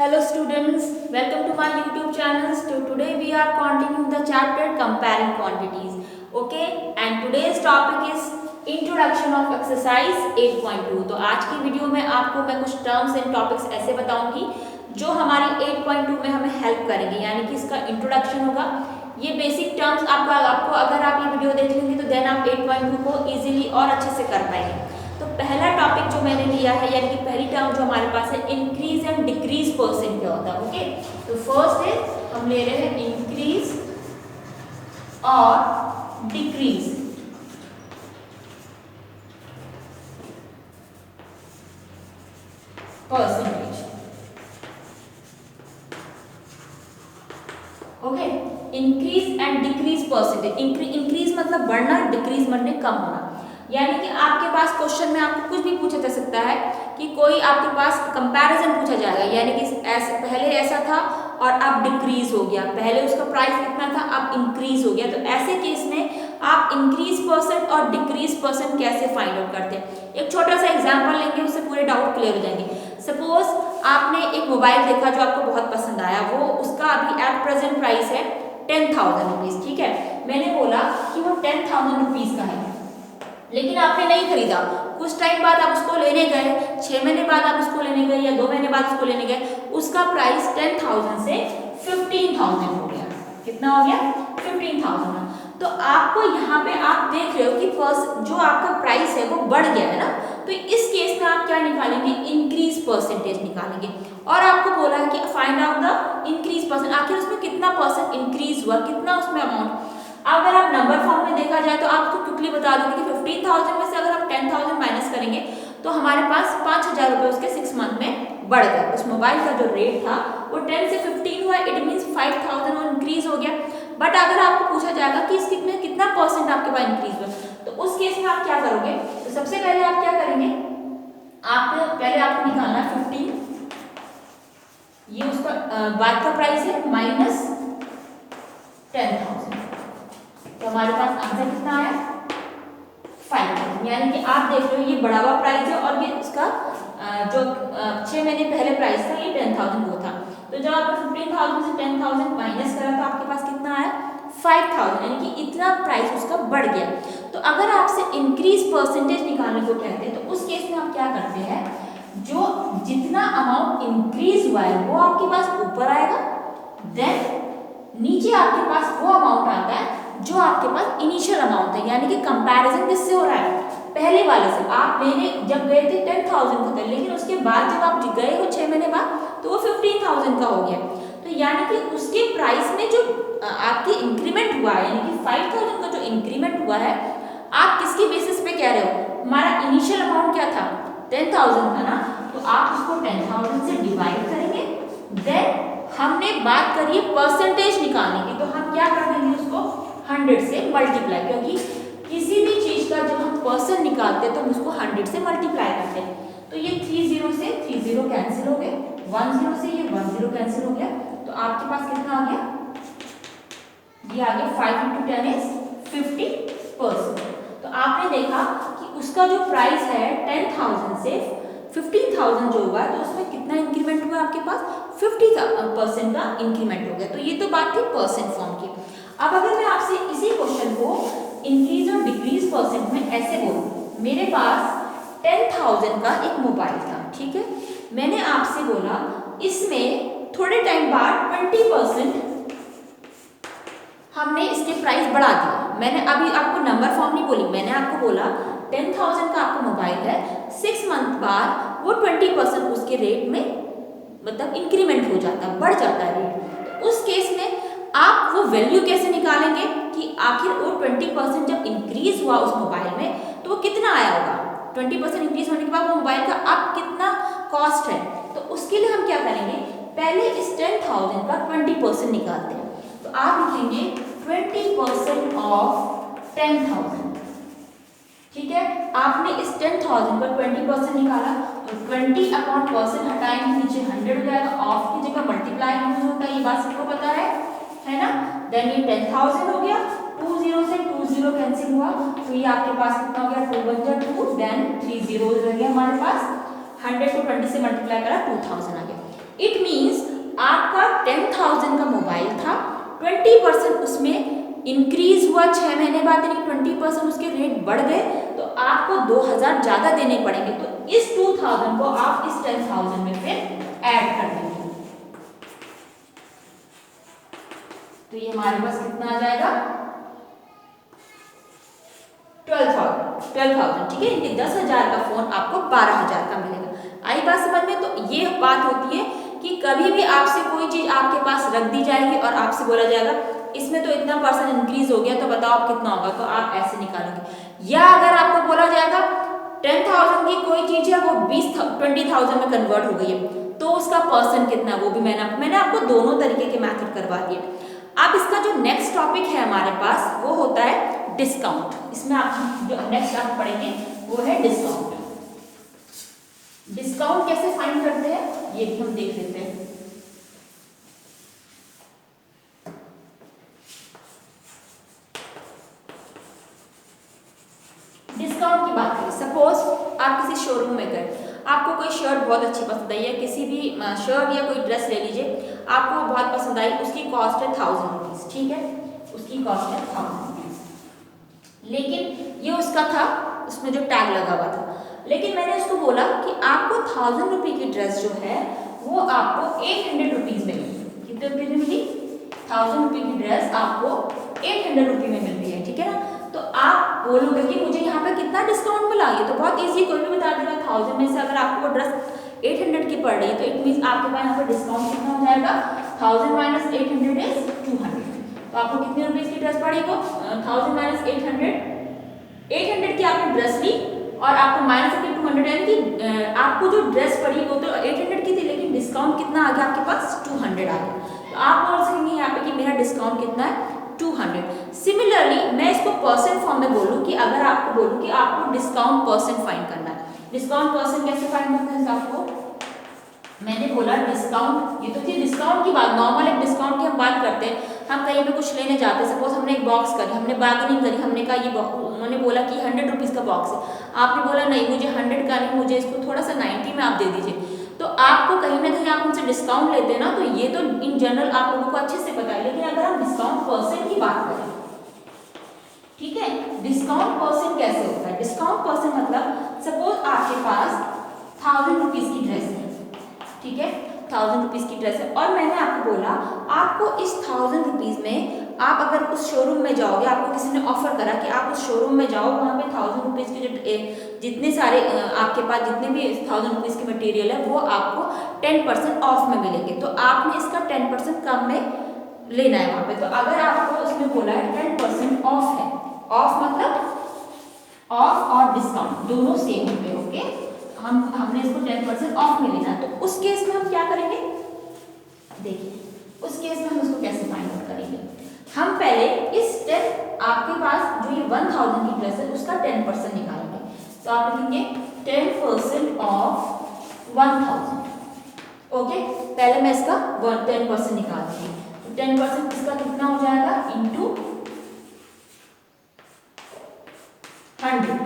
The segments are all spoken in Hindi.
Hello students, welcome to my YouTube channel. So today we are continuing the chapter comparing quantities. Okay, and today's topic is introduction of exercise 8.2. तो आज की वीडियो में आपको मैं कुछ टर्म्स एंड टॉपिक्स ऐसे बताऊंगी जो हमारी 8.2 में हमें हेल्प करेंगे, यानी कि इसका इंट्रोडक्शन होगा। ये बेसिक टर्म्स आपको अगर आप ये वीडियो देख लेंगे तो देन आप 8.2 को इजीली और अच्छे से कर पाएंगे। तो पहला टॉपिक जो मैंने लिया है, यानी कि पहली टर्म जो हमारे पास है, इंक्रीज एंड डिक्रीज परसेंट क्या होता है। ओके, तो फर्स्ट है हम ले रहे हैं इंक्रीज और decrease. Percentage. Okay, increase and decrease percentage. Increase मतलब बढ़ना, डिक्रीज मतलब कम होना। यानी कि आपके पास क्वेश्चन में आपको कुछ भी पूछा जा सकता है कि कोई आपके पास कंपैरिजन पूछा जाएगा, यानी कि ऐसे पहले ऐसा था और अब डिक्रीज हो गया, पहले उसका प्राइस कितना था अब इंक्रीज हो गया। तो ऐसे केस में आप इंक्रीज परसेंट और डिक्रीज परसेंट कैसे फाइंड आउट करते हैं। एक छोटा सा एग्जांपल लेंगे, उससे पूरे डाउट क्लियर हो जाएंगे। सपोज आपने एक मोबाइल देखा जो आपको बहुत पसंद आया, वो उसका अभी एट प्रेजेंट प्राइस है 10,000 रुपीज। ठीक है, मैंने बोला कि वो 10,000 रुपीज का है, लेकिन आपने नहीं खरीदा। कुछ टाइम बाद आप उसको लेने गए, 6 महीने बाद आप उसको लेने गए या 2 महीने बाद उसको लेने गए, उसका प्राइस 10,000 से 15,000 हो गया। कितना हो गया? 15,000। तो आपको यहाँ पे आप देख रहे हो कि फर्स्ट जो आपका प्राइस है वो बढ़ गया है ना। तो इस केस में आप क्या निकालेंगे? इंक्रीज परसेंटेज निकालेंगे। और आपको बोला है कि find out the increase percent, आखिर उसमें कितना परसेंट इंक्रीज हुआ, कितना उसमें अमाउंट। अगर आप नंबर फॉर्म में देखा जाए तो आपको क्विकली बता दूंगी कि 15,000 में से अगर हम 10,000 माइनस करेंगे तो हमारे पास 5,000 रुपये उसके 6 मंथ में बढ़ गए। उस मोबाइल का जो रेट था वो 10 से 15 हुआ, इट मीन्स 5,000 और इंक्रीज हो गया। बट अगर आपको पूछा जाएगा कि इसमें कितना परसेंट आपके पास इंक्रीज हुआ, तो उस केस में आप क्या करोगे? तो सबसे पहले आप क्या करेंगे, आपको निकालना है 15, ये उसका बाद का प्राइस है, माइनस 10,000। तो हमारे पास आंसर कितना आया? 5,000। यानी कि आप देख रहे हो ये बढ़ा हुआ प्राइस है और ये उसका जो 6 महीने पहले प्राइस था ये 10,000 वो था। तो जब आपने 15,000 से 10,000 माइनस करा तो आपके पास कितना आया? 5,000, यानी कि इतना प्राइस उसका बढ़ गया। तो अगर आपसे इंक्रीज परसेंटेज निकालने को कहते हैं तो उस केस में आप क्या करते हैं, जो जितना अमाउंट इंक्रीज हुआ है वो आपके पास ऊपर आएगा, देन नीचे आपके पास वो अमाउंट आता है जो आपके पास इनिशियल अमाउंट है। यानी कि कंपैरिजन किससे हो रहा है? पहले वाले से। आप मैंने जब गए थे 10,000 का था, लेकिन उसके बाद जब आप गए हो 6 महीने बाद तो वो 15,000 का हो गया। तो यानी कि उसके प्राइस में जो आपकी इंक्रीमेंट हुआ है, यानी कि 5,000 का जो इंक्रीमेंट हुआ है, आप किसके बेसिस पे कह रहे हो? हमारा इनिशियल अमाउंट क्या था? 10,000 था ना। तो आप उसको 10,000 से डिवाइड करेंगे, देन हमने बात करी है परसेंटेज निकालने की, तो हम क्या कर देंगे उसको 100 से मल्टीप्लाई, क्योंकि किसी भी चीज का जब हम परसेंट निकालते हैं तो हम उसको 100 से मल्टीप्लाई करते हैं। तो ये 30 से 30 कैंसिल हो गए, 10 से ये 10 कैंसिल हो गया। तो आपके पास कितना आ गया? ये आ गया 5 × 10 इज 50%। तो आपने देखा कि उसका जो प्राइस है 10,000 से 15,000 जो हुआ, तो उसमें कितना इंक्रीमेंट हुआ? आपके पास 50% का इंक्रीमेंट हो गया। तो ये तो बात थी परसेंट फॉर्म की। अब अगर मैं आपसे इसी क्वेश्चन को इंक्रीज और डिक्रीज परसेंट में ऐसे बोलूं, मेरे पास 10,000 का एक मोबाइल था, ठीक है, मैंने आपसे बोला इसमें थोड़े टाइम बाद 20% हमने इसके प्राइस बढ़ा दिया। मैंने अभी आपको नंबर फॉर्म नहीं बोली, मैंने आपको बोला 10,000 का आपका मोबाइल है, 6 मंथ बाद वो 20% उसके रेट में मतलब इंक्रीमेंट हो जाता है, बढ़ जाता है रेट। तो उस केस में आप वो वैल्यू कैसे निकालेंगे कि आखिर वो 20% जब इंक्रीज हुआ उस मोबाइल में तो वो कितना आया होगा? 20% इंक्रीज होने के बाद वो मोबाइल का अब कितना कॉस्ट है। तो उसके लिए हम क्या करेंगे, पहले इस 10,000 का 20% निकालते हैं। तो आप लिखेंगे 20% ऑफ 10,000। ठीक है, आपने इस 10,000 का 20% निकाला, तो 20/% हटाएंगे, नीचे 100 हो जाएगा, ऑफ की जगह मल्टीप्लाई यूज होता है, ये बात सबको पता है ना। देन ये 10,000 हो गया, 20 से 20 कैंसिल हुआ, तो ये आपके पास कितना हो गया? 2 × 1 2, देन 3 0 हो गया हमारे पास। 100 को 20 से मल्टीप्लाई करा, 2000 आ गया। इट मीन्स आपका 10,000 का मोबाइल था, 20% उसमें इंक्रीज हुआ 6 महीने बाद, यानी 20% उसके रेट बढ़ गए, तो आपको 2,000 ज़्यादा देने पड़ेंगे। तो इस 2,000 को आप इस 10,000 में फिर ऐड कर देंगे। तो ये हमारे पास कितना आ जाएगा 12,000, ठीक है। इनके 10,000 का फोन आपको 12,000 का मिलेगा। आई बात समझ में? तो ये बात होती है कि कभी भी आपसे कोई चीज आपके पास रख दी जाएगी और आपसे बोला जाएगा इसमें तो इतना % इंक्रीज हो गया, तो बताओ आप कितना होगा, तो आप ऐसे निकालेंगे। या अगर आपको बोला जाएगा 10,000 की कोई चीज है वो 20,000 में कन्वर्ट हो गई है, तो उसका % कितना, वो भी मैंने आपको दोनों तरीके के मेथड करवा दिए। अब इसका जो नेक्स्ट टॉपिक है हमारे पास वो होता है डिस्काउंट। इसमें आप जो नेक्स्ट आप पढ़ेंगे वो है डिस्काउंट। डिस्काउंट कैसे फाइंड करते हैं ये भी हम देख लेते हैं। डिस्काउंट की बात करें, सपोज आप किसी शोरूम में गए, आपको कोई शर्ट बहुत अच्छी पसंद आई है, किसी भी शर्ट या कोई ड्रेस ले लीजिए, आपको बहुत पसंद आई, उसकी कॉस्ट है 1,000 रुपीज, ठीक है, उसकी कॉस्ट है 1,000 रुपीज। लेकिन ये उसका था, उसमें जो टैग लगा हुआ था, लेकिन मैंने उसको बोला कि आपको 1,000 रुपये की ड्रेस जो है वो आपको 800 रुपीज में मिली। कितने रुपये में मिली? 1,000 रुपये की ड्रेस आपको 800 रुपये में मिल रही है, ठीक है ना। तो आप बोलोगे कि मुझे यहाँ पे कितना डिस्काउंट मिला, ये तो बहुत इजी, कोई भी बता देगा। 1,000 में से अगर आपको वो ड्रेस 800 की पड़ रही है, तो इट मीन्स आपके पास यहाँ पर डिस्काउंट कितना हो जाएगा, 1,000 माइनस 800 इज 200। तो आपको कितने रुपीज की ड्रेस पड़ेगी? 1,000 माइनस 800 की आपने ड्रेस ली और आपको माइनस करके 200, यानी कि आपको जो ड्रेस पड़ी वो तो 800 की थी, लेकिन डिस्काउंट कितना आ गया आपके पास? 200 आ गया। तो आप बोल सकेंगे यहाँ पे कि मेरा डिस्काउंट कितना है? 200। सिमिलरली मैं इसको परसेंट फॉर्म में बोलूँ कि अगर आपको बोलूँ कि आपको डिस्काउंट % फाइंड करना है, डिस्काउंट % कैसे फाइंड करते हैं? आपको मैंने बोला डिस्काउंट, ये तो थी डिस्काउंट की बात, नॉर्मल एक डिस्काउंट की हम बात करते हैं। हम कहीं पे कुछ लेने जाते हैं, सपोज हमने एक बॉक्स करी, हमने बार्गेनिंग करी, हमने कहा ये उन्होंने बोला कि 100 रुपीज़ का बॉक्स है, आपने बोला नहीं मुझे 100 का नहीं, मुझे इसको थोड़ा सा 90 में आप दे दीजिए। तो आपको कहीं ना कहीं आप उनसे डिस्काउंट लेते हैं ना, तो ये तो इन जनरल आप लोगों को अच्छे से पता है। लेकिन अगर हम डिस्काउंट % की बात करें, ठीक है, डिस्काउंट % कैसे होता है? डिस्काउंट % मतलब सपोज आपके पास 1,000 रुपीज़ की ड्रेस है, ठीक है, 1,000 रुपीज़ की ड्रेस है, और मैंने आपको बोला आपको इस 1,000 रुपीज़ में आप अगर उस शोरूम में जाओगे, आपको किसी ने ऑफर करा कि आप उस शोरूम में जाओ, वहाँ पे 1,000 रुपीज़ के जो जितने सारे आपके पास जितने भी 1,000 रुपीज़ के मटेरियल है वो आपको 10% ऑफ में मिलेंगे। तो आपने इसका 10% कम में लेना है वहाँ पे। तो अगर आपको उसमें बोला है 10% ऑफ है, ऑफ मतलब ऑफ और डिस्काउंट दोनों सेम होते हैं, ओके, हमने इसको 10% ऑफ में लेना है। तो उस केस में हम क्या करेंगे, देखिए उस केस में हम इसको कैसे फाइंड आउट करेंगे। हम पहले इस 10 आपके पास जो ये 1,000 की ड्रेस है उसका 10% निकालेंगे। तो आप लिखेंगे 10% ऑफ 1,000, ओके। पहले मैं इसका 10% निकालती हूँ, तो 10% इसका कितना हो जाएगा इंटू 100,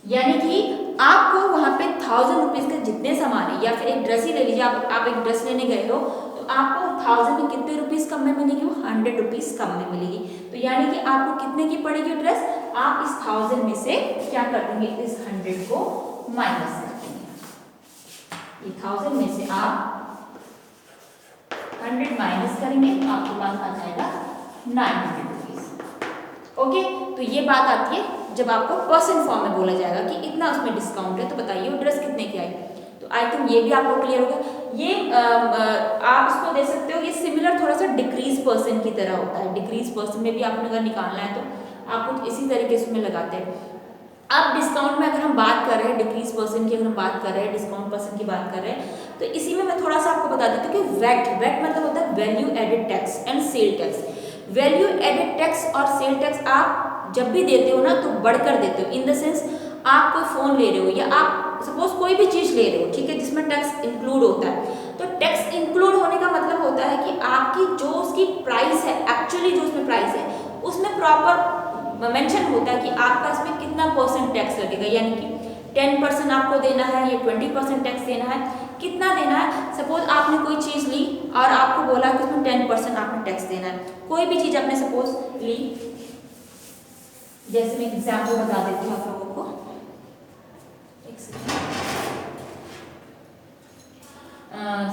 यानी कि आपको वहां पे 1,000 रुपीज के जितने सामान है, या फिर एक ड्रेस ही ले लीजिए, आप एक ड्रेस लेने गए हो, तो आपको 1,000 में कितने रुपीज कम में मिलेगी? वो 100 रुपीज कम में मिलेगी। तो यानी कि आपको कितने की पड़ेगी ड्रेस? आप इस 1,000 में से क्या कर देंगे, इस 100 को माइनस कर देंगे। 1,000 में से आप 100 माइनस करेंगे तो आपके पास आ जाएगा 900 रुपीज, ओके। तो ये बात आती है जब आपको % फॉर्म में बोला जाएगा कि इतना उसमें डिस्काउंट है, तो बताइए वो ड्रेस कितने की आई। तो आई थिंक ये भी आपको क्लियर होगा। ये आप इसको दे सकते हो, ये सिमिलर थोड़ा सा डिक्रीज % की तरह होता है। डिक्रीज % में भी आपने अगर निकालना है तो आप कुछ इसी तरीके से उसमें लगाते हैं। अब डिस्काउंट में अगर हम बात कर रहे हैं, डिक्रीज % की अगर हम बात कर रहे हैं, डिस्काउंट % की बात कर रहे हैं, तो इसी में मैं थोड़ा सा आपको बता देती हूँ कि वैट मतलब होता है value added tax and sale tax. Value added tax और सेल टैक्स आप जब भी देते हो ना तो बढ़कर देते हो, इन द सेंस आप कोई फ़ोन ले रहे हो या आप सपोज कोई भी चीज़ ले रहे हो, ठीक है, जिसमें टैक्स इंक्लूड होता है। तो टैक्स इंक्लूड होने का मतलब होता है कि आपकी जो उसकी प्राइस है, एक्चुअली जो उसमें प्राइस है उसमें प्रॉपर मेंशन होता है कि आपका इसमें कितना % टैक्स लगेगा। यानी कि 10% आपको देना है, ये 20% टैक्स देना है, कितना देना है। सपोज आपने कोई चीज़ ली और आपको बोला कि उसमें 10% आपने टैक्स देना है। कोई भी चीज़ आपने सपोज ली, जैसे मैं एग्जाम्पल बता देती हूँ आप लोगों को।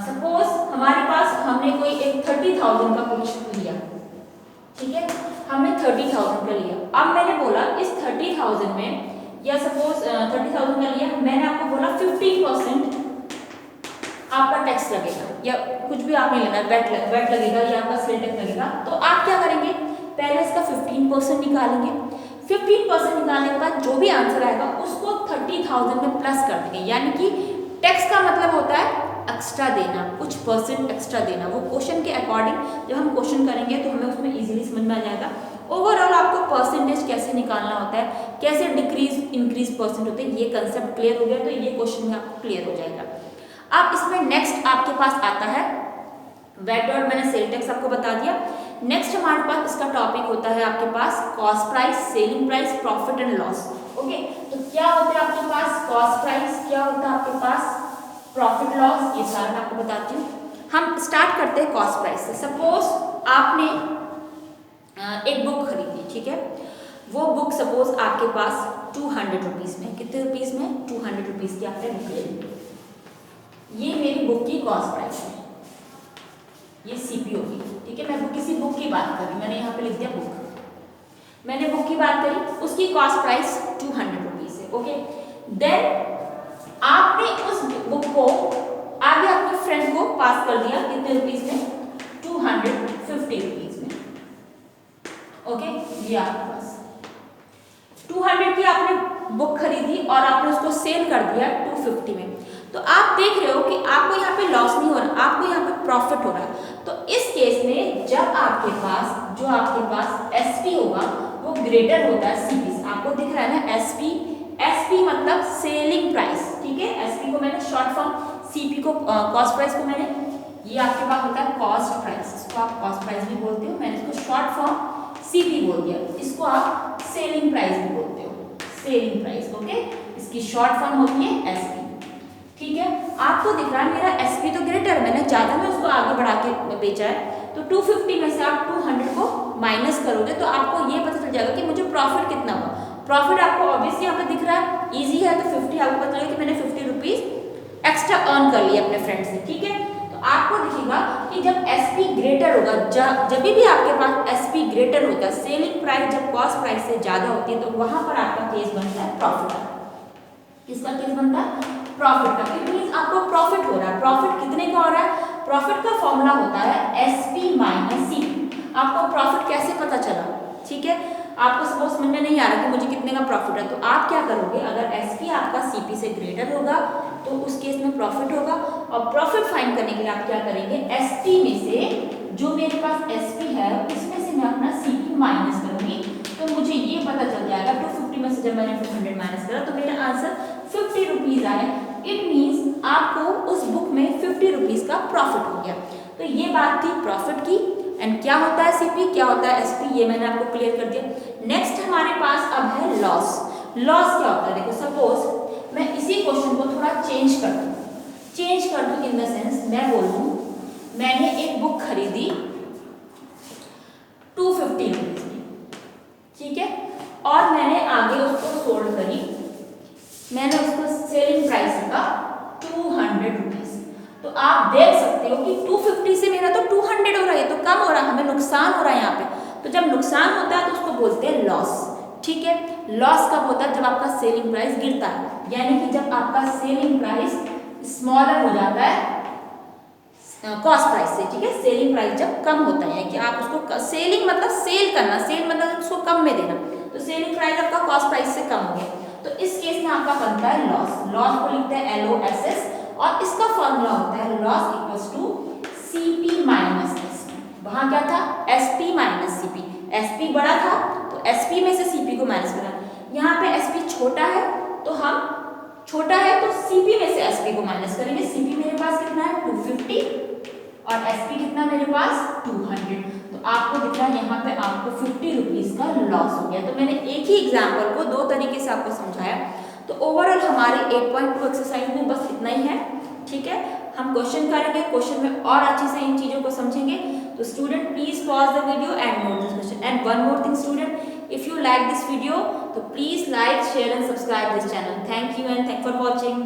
सपोज हमारे पास हमने कोई एक 30,000 का कुछ लिया, ठीक है, हमने 30,000 का लिया। अब मैंने बोला इस 30,000 में, या सपोज 30,000 का लिया, मैंने आपको बोला 15% आपका टैक्स लगेगा, या कुछ भी आपने लेना है, वैट लगेगा या आपका सेल टैक्स लगेगा। तो आप क्या करेंगे, पहले इसका 15% निकालेंगे। 15% निकालने के बाद जो भी आंसर आएगा उसको 30,000 में प्लस कर देंगे। यानी कि टैक्स का मतलब होता है एक्स्ट्रा देना, कुछ परसेंट एक्स्ट्रा देना। वो क्वेश्चन के अकॉर्डिंग जब हम क्वेश्चन करेंगे तो हमें उसमें इजीली समझ में आ जाएगा। ओवरऑल आपको परसेंटेज कैसे निकालना होता है, कैसे डिक्रीज इंक्रीज परसेंट होते हैं, ये कंसेप्ट क्लियर हो गया तो ये क्वेश्चन में आपको क्लियर हो जाएगा। अब इसमें नेक्स्ट आपके पास आता है वैट और मैंने सेल टैक्स आपको बता दिया। नेक्स्ट हमारे पास इसका टॉपिक होता है आपके पास cost price, selling price, profit and loss. Okay, तो क्या होता है आपके पास कॉस्ट प्राइस, क्या होता है आपके पास प्रॉफिट लॉस, ये सारा मैं आपको बताती हूँ। हम स्टार्ट करते हैं कॉस्ट प्राइस से। सपोज आपने एक बुक खरीदी, ठीक है, वो बुक सपोज आपके पास 200 रुपीज़ में, कितने रुपीज़ में, 200 रुपीज़ की आपने बुक ले ली। ये मेरी बुक की कॉस्ट प्राइस है, ये सीपी होगी, ठीक है। मैं किसी बुक की बात कर रही हूँ, मैंने यहाँ पे लिख दिया बुक, मैंने बुक की बात करी, उसकी कॉस्ट प्राइस 200 रुपीज़ है। ओके, देन आपने उस बुक को आगे अपने फ्रेंड को पास कर दिया, कितने रुपीज़ में, 250 रुपीज़ में। ओके, ये आपके पास 200 की आपने बुक खरीदी और आपने उसको सेल कर दिया 250 में। तो आप देख रहे हो कि आपको यहाँ पे लॉस नहीं हो रहा, आपको यहाँ पे प्रॉफिट हो रहा है। तो इस केस में जब आपके पास जो आपके पास एसपी होगा वो ग्रेटर होता है सीपी से। आपको दिख रहा है ना एसपी, एसपी मतलब सेलिंग प्राइस, ठीक है। एसपी को मैंने शॉर्ट फॉर्म, सीपी को कॉस्ट प्राइस को मैंने, ये आपके पास होता है कॉस्ट प्राइस, इसको आप कॉस्ट प्राइस भी बोलते हो, मैंने इसको शॉर्ट फॉर्म सीपी बोल दिया, इसको आप सेलिंग प्राइस भी बोलते हो, सेलिंग प्राइस। ओके, इसकी शॉर्ट फॉर्म होती है एसपी, ठीक है। आपको दिख रहा है मेरा एसपी तो ग्रेटर, मैंने ज़्यादा में उसको आगे बढ़ा के बेचा है, तो 250 में से आप 200 को माइनस करोगे तो आपको ये पता चल जाएगा कि मुझे प्रॉफिट कितना हुआ। प्रॉफिट आपको ऑब्वियसली यहाँ पे दिख रहा है, इजी है, तो 50 आपको पता चलेगा कि मैंने 50 रुपीज़ एक्स्ट्रा अर्न कर लिया अपने फ्रेंड से, ठीक है। तो आपको दिखेगा कि जब एसपी ग्रेटर होगा, जब भी आपके पास एसपी ग्रेटर होता है, सेलिंग प्राइस जब कॉस्ट प्राइस से ज़्यादा होती है, तो वहाँ पर आपका केस बनता है प्रॉफिट का। किसका केस बनता है, प्रॉफिट का। इट मींस आपको प्रॉफिट हो रहा है। प्रॉफिट कितने का हो रहा है, प्रॉफिट का फॉर्मूला होता है एसपी माइनस सीपी। आपको प्रॉफिट कैसे पता चला, ठीक है, आपको सपोज समझ में नहीं आ रहा कि मुझे कितने का प्रॉफिट है, तो आप क्या करोगे, अगर एसपी आपका सीपी से ग्रेटर होगा तो उस केस में प्रॉफिट होगा। और प्रॉफिट फाइंड करने के लिए आप क्या करेंगे, एसपी में से जो मेरे पास एसपी है उसमें से मैं अपना सीपी माइनस करूंगी, तो मुझे ये पता चल जाएगा 250 में से जब मैंने 200 माइनस करा तो मेरा आंसर 50 रुपीज़ आया। इट मीन्स आपको उस बुक में 50 रुपीज़ का प्रॉफिट हो गया। तो ये बात थी प्रॉफिट की। एंड क्या होता है सीपी, क्या होता है एसपी, ये मैंने आपको क्लियर कर दिया। नेक्स्ट हमारे पास अब है लॉस। लॉस क्या होता है, देखो सपोज मैं इसी क्वेश्चन को थोड़ा चेंज कर दूँ, इन द सेंस मैं बोलूँ मैंने एक बुक खरीदी 250 रुपीज़ की, ठीक है, और मैंने आगे उसको सोल्ड करी, मैंने उसको सेलिंग प्राइस रखा 200 रुपीज़। तो आप देख सकते हो कि 250 से मेरा तो 200 हो रहा है, तो कम हो रहा है, हमें नुकसान हो रहा है यहाँ पे। तो जब नुकसान होता है तो उसको बोलते हैं लॉस, ठीक है। लॉस कब होता है, जब आपका सेलिंग प्राइस गिरता है, यानी कि जब आपका सेलिंग प्राइस स्मॉलर हो जाता है कॉस्ट प्राइस से, ठीक है। सेलिंग प्राइस जब कम होता है कि आप उसको, सेलिंग मतलब सेल करना, सेल मतलब उसको कम में देना, तो सेलिंग प्राइस आपका कॉस्ट प्राइस से कम हो गया, तो इस केस में आपका बनता है लॉस। लॉस को लिखते हैं LOSS और इसका फॉर्मूला होता है loss equals to CP minus SP। वहाँ क्या था, SP माइनस CP, SP बड़ा था तो SP में से CP को माइनस करा। यहाँ पे SP छोटा है तो हम, छोटा है तो CP में से SP को माइनस करेंगे। CP मेरे पास कितना है 250 और SP कितना मेरे पास 200। तो आपको दिख रहा है यहाँ पे आपको 50 रुपीज़ का लॉस हो गया। तो मैंने एक ही एग्जाम्पल को दो तरीके से आपको समझाया। तो ओवरऑल हमारे 8.2 एक्सरसाइज में बस इतना ही है, ठीक है। हम क्वेश्चन करेंगे, क्वेश्चन में और अच्छे से इन चीज़ों को समझेंगे। तो student please pause the video and note this question. And one more thing student, if you like this video, so please like, share and subscribe this channel. Thank you and thanks for watching.